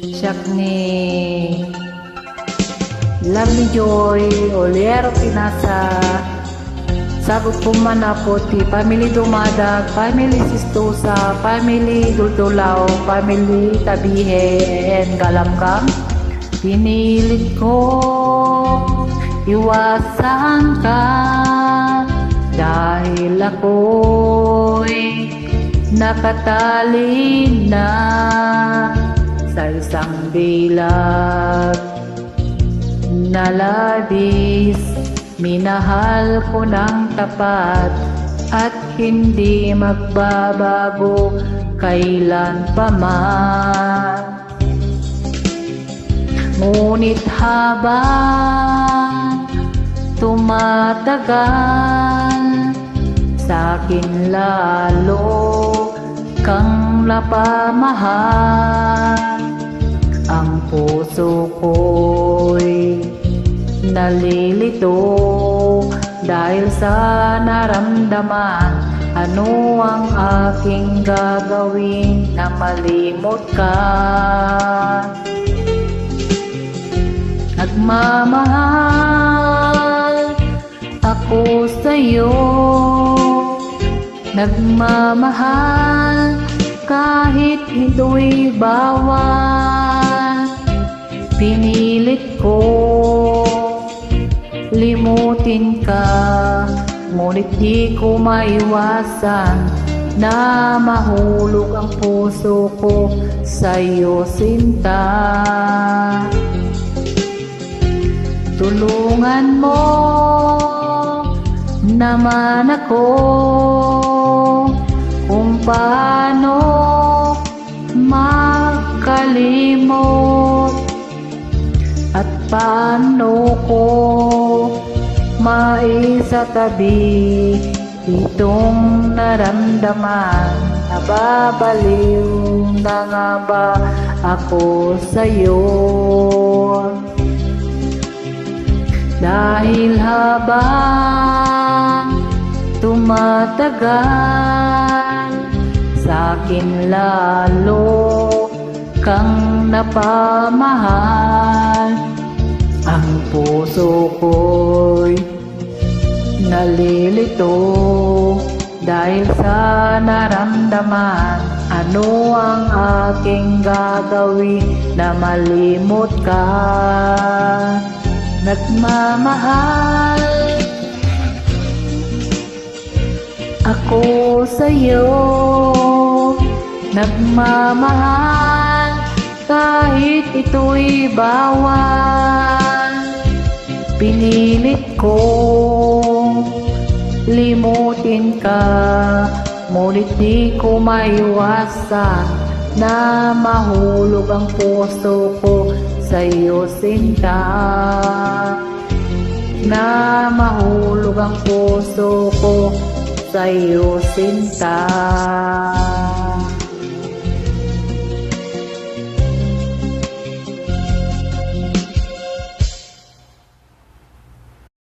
Siyak ni Lovely Joy Oliero Pinasa. Sagot ko man na po ti Family Dumadag, Family Sistosa, Family Duldulao, Family Tabihe, and Galamgam. Pinilit ko iwasan ka dahil ako'y nakatali na sa isang bilag na labis. Minahal ko ng tapat at hindi magbabago kailan pa man. Ngunit habang tumatagal, sa'kin lalo kang napamahal. Ang puso ko'y nalilito dahil sa naramdaman. Ano ang aking gagawin na malimot ka? Nagmamahal ako sa'yo, nagmamahal kahit ito'y bawal. Pinilit ko limutin ka, ngunit di ko maiwasan na mahulog ang puso ko sa'yo, sinta. Tulungan mo naman ako kung paano makalimot at paano ko maisatabi itong naramdaman. Nababaliw na nga ba ako sa'yo? Dahil habang tumatagal, sa'kin lalo kang napamahal. Ang puso ko'y nalilito dahil sa naramdaman. Ano ang aking gagawin na malimot ka? Nagmamahal ako sa'yo, nagmamahal kahit ito'y bawal. Pinilit ko limutin ka, ngunit di ko maiwasan na mahulog ang puso ko sa'yo, sinta. Na mahulog ang puso ko sa'yo, sinta.